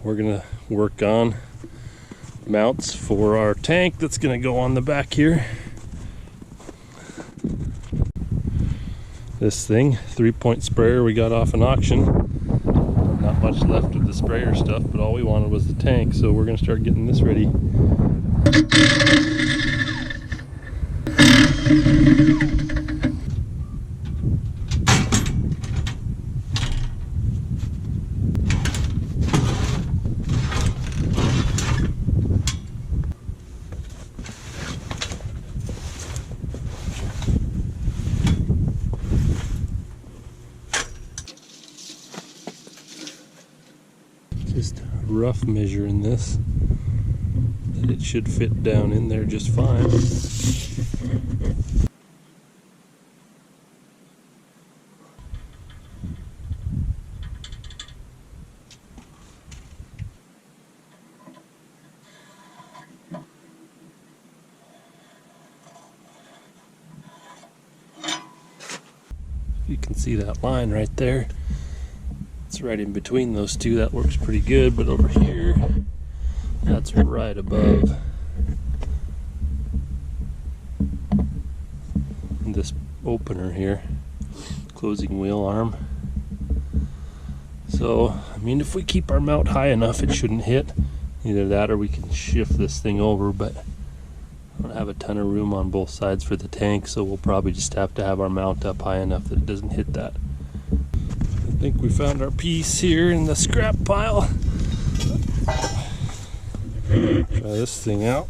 we're gonna work on mounts for our tank that's gonna go on the back here. This thing, 3-point sprayer we got off an auction. Not much left of the sprayer stuff, but all we wanted was the tank, so we're gonna start getting this ready. Just rough measuring this, that it should fit down in there just fine. You can see that line right there. It's right in between those two. That works pretty good, but over here, that's right above this opener here, closing wheel arm. So, I mean, if we keep our mount high enough, it shouldn't hit. Either that or we can shift this thing over, but I don't have a ton of room on both sides for the tank, so we'll probably just have to have our mount up high enough that it doesn't hit that. I think we found our piece here in the scrap pile. Try this thing out.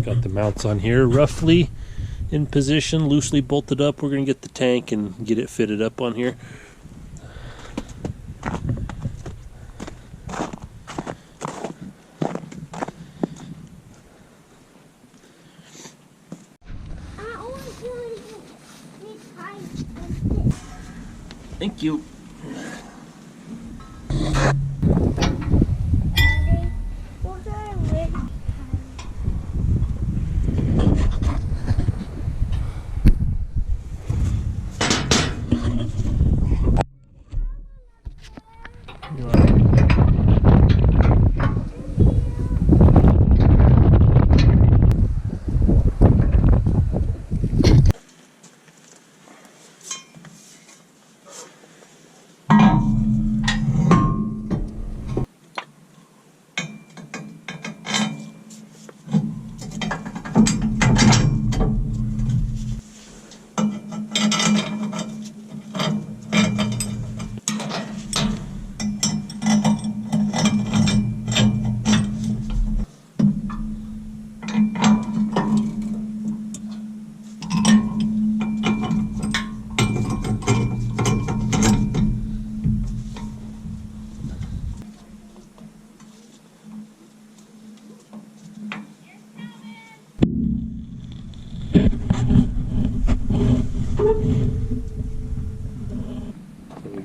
Got the mounts on here roughly in position, loosely bolted up. We're going to get the tank and get it fitted up on here. Thank you.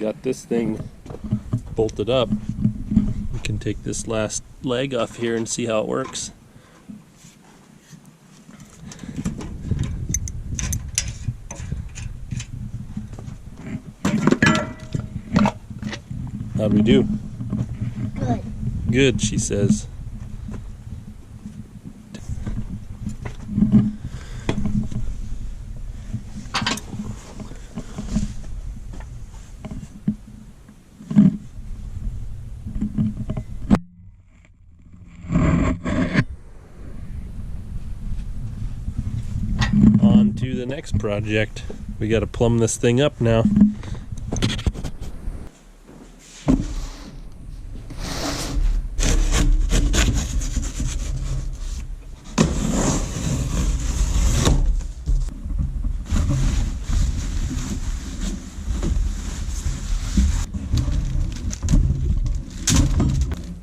got this thing bolted up, we can take this last leg off here and see how it works. How'd we do? Good. Good, she says. On to the next project. We got to plumb this thing up now.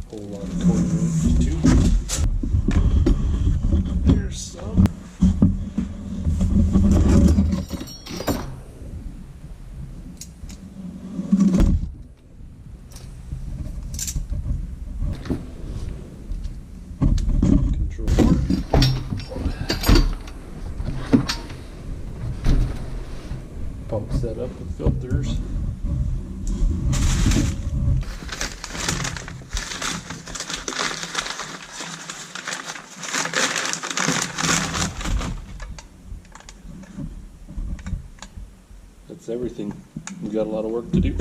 Whole lot of corn root too. There's some. Pump set up with filters. That's everything. We got a lot of work to do.